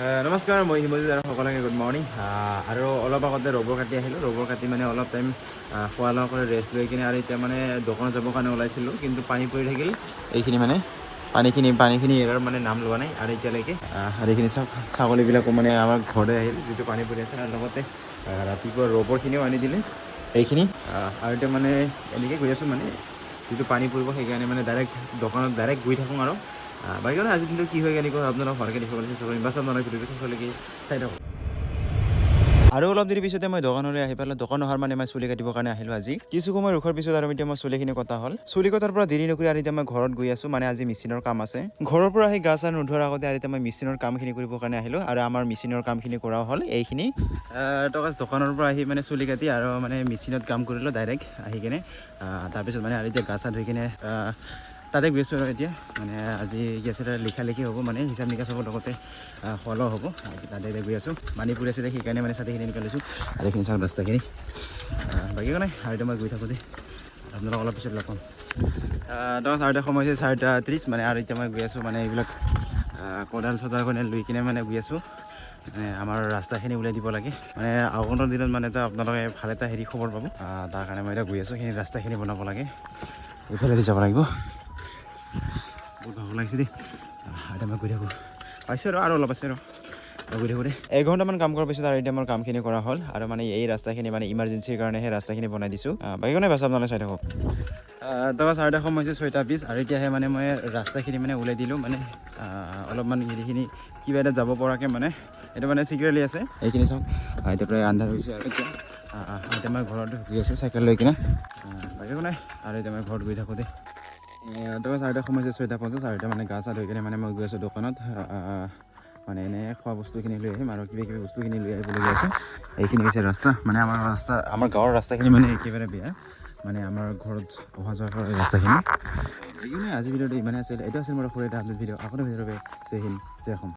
নমস্কাৰ, মই হিমজিৎ আৰু সকলোকে গুড মৰ্ণিং। আৰু অলপ আগতে ৰবৰ কাটি আহিলোঁ। ৰবৰ কাটি মানে অলপ টাইম খোৱা লোৱা কৰি ৰেষ্ট লৈ কিনে আৰু এতিয়া মানে দোকানত যাবৰ কাৰণে ওলাইছিলোঁ, কিন্তু পানী পৰি থাকিল। এইখিনি মানে পানীখিনি এৰাৰ মানে নাম লোৱা নাই আৰু এতিয়ালৈকে। আৰু এইখিনি চাওক, ছাগলীবিলাকো মানে আমাৰ ঘৰতে আহিল, যিটো পানী পৰি আছে। আৰু লগতে ৰাতিপুৱা ৰবৰখিনিও আনি দিলে এইখিনি। আৰু এতিয়া মানে এনেকৈ গৈ আছোঁ, মানে যিটো পানী পৰিব সেইকাৰণে মানে দোকানত ডাইৰেক্ট গৈ থাকোঁ। আৰু বাকী আজিৰ দিনটো কি হয় কেনেকৈ আপোনালোকক ভালকৈ দেখিবলৈ চেষ্টা কৰিম। বাছ আপোনালোকে ভিডিঅ'টো শেষলৈকে চাই থাকক। আৰু অলপ দেৰি পিছতে মই দোকানলৈ আহি পালোঁ। দোকান অহাৰ মানে মই চুলি কাটিবৰ কাৰণে আহিলোঁ আজি। কিছু সময় ৰখাৰ পিছত আৰু এতিয়া মই চুলিখিনি কটা হ'ল। চুলি কটাৰ পৰা দেৰি নকৰি আৰু এতিয়া মই ঘৰত গৈ আছোঁ, মানে আজি মেচিনৰ কাম আছে। ঘৰৰ পৰা আহি গা চা নোধোৱাৰ আগতে আৰু এতিয়া মই মেচিনৰ কামখিনি কৰিবৰ কাৰণে আহিলোঁ। আৰু আমাৰ মেচিনৰ কামখিনি কৰা হ'ল এইখিনি। টকাচ দোকানৰ পৰা আহি মানে চুলি কাটি আৰু মানে মেচিনত কাম কৰিলোঁ ডাইৰেক্ট আহি কিনে। তাৰপিছত মানে আৰু এতিয়া গা চা ধুই কিনে তাতে গৈছোঁ। আৰু এতিয়া মানে আজি কি আছে, লিখা লিখি হ'ব, মানে হিচাপ নিকাচ হ'ব, লগতে খোৱা লোৱা হ'ব। তাতে গৈ আছোঁ, পানী পৰি আছিলে সেইকাৰণে মানে ছাতিখিনি এনেকৈ লৈছোঁ। আৰু এইখিনি চাওক ৰাস্তাখিনি, বাকী একো নাই। আৰু এতিয়া মই গৈ থাকোঁ দেই, আপোনালোক অলপ পিছত লগ পাম। চাৰিটা সময় হৈছে 4:30, মানে আৰু এতিয়া মই গৈ আছোঁ, মানে এইবিলাক কোদাল চোদাল লৈ কিনে মানে গৈ আছোঁ। আমাৰ ৰাস্তাখিনি উলিয়াই দিব লাগে, মানে আগন্তুক দিনত মানে আপোনালোকে ভাল এটা খবৰ পাব। তাৰ কাৰণে মই এতিয়া গৈ আছোঁ, সেইখিনি ৰাস্তাখিনি বনাব লাগে, এইফালেদি যাব লাগিব। বহুত ভাগৰ লাগিছে দেই। এতিয়া মই গৈ থাকোঁ, পাইছোঁ আৰু অলপ আছে গৈ থাকোঁ দেই। এঘণ্টামান কাম কৰাৰ পিছত আৰু এতিয়া মোৰ কামখিনি কৰা হ'ল। আৰু মানে এই ৰাস্তাখিনি মানে ইমাৰ্জেঞ্চিৰ কাৰণে সেই ৰাস্তাখিনি বনাই দিছোঁ। বাকী নাই, বাছ আপোনালোকে চাই থাকক। চাৰিটা সময় হৈছে 6:20, আৰু এতিয়াহে মানে মই ৰাস্তাখিনি মানে ওলাই দিলোঁ, মানে অলপমান হেৰিখিনি কিবা এটা যাব পৰাকৈ, মানে এইটো মানে চিকিউৰলি আছে এইখিনি চাওক। এতিয়া প্ৰায় আন্ধাৰ হৈছে, আৰু এতিয়া মই ঘৰত গৈ আছোঁ চাইকেল লৈ কিনে। বাকী একো নাই, আৰু এতিয়া মই ঘৰত গৈ থাকোঁ দেই। 4টা সময় হৈছে 6:50, আৰু এতিয়া মানে গা চা ধুই কিনে মানে মই গৈ আছোঁ দোকানত। মানে এনেই খোৱা বস্তুখিনি লৈ আহিম আৰু কিবা বস্তুখিনি লৈ আহিবলগীয়া আছে। এইখিনি হৈছে ৰাস্তা, মানে আমাৰ গাঁৱৰ ৰাস্তাখিনি মানে একেবাৰে বেয়া, মানে আমাৰ ঘৰত অহা যোৱা কৰা ৰাস্তাখিনি। এইখিনি আজিৰ ভিডিঅ'টো ইমানে আছিল। এইটো আছিল মোৰ সৰু এটা আপডেট ভিডিঅ'। আপোনাৰ ভিডিঅ'ৰ বাবে জয় হিন্দ, জয় অসম।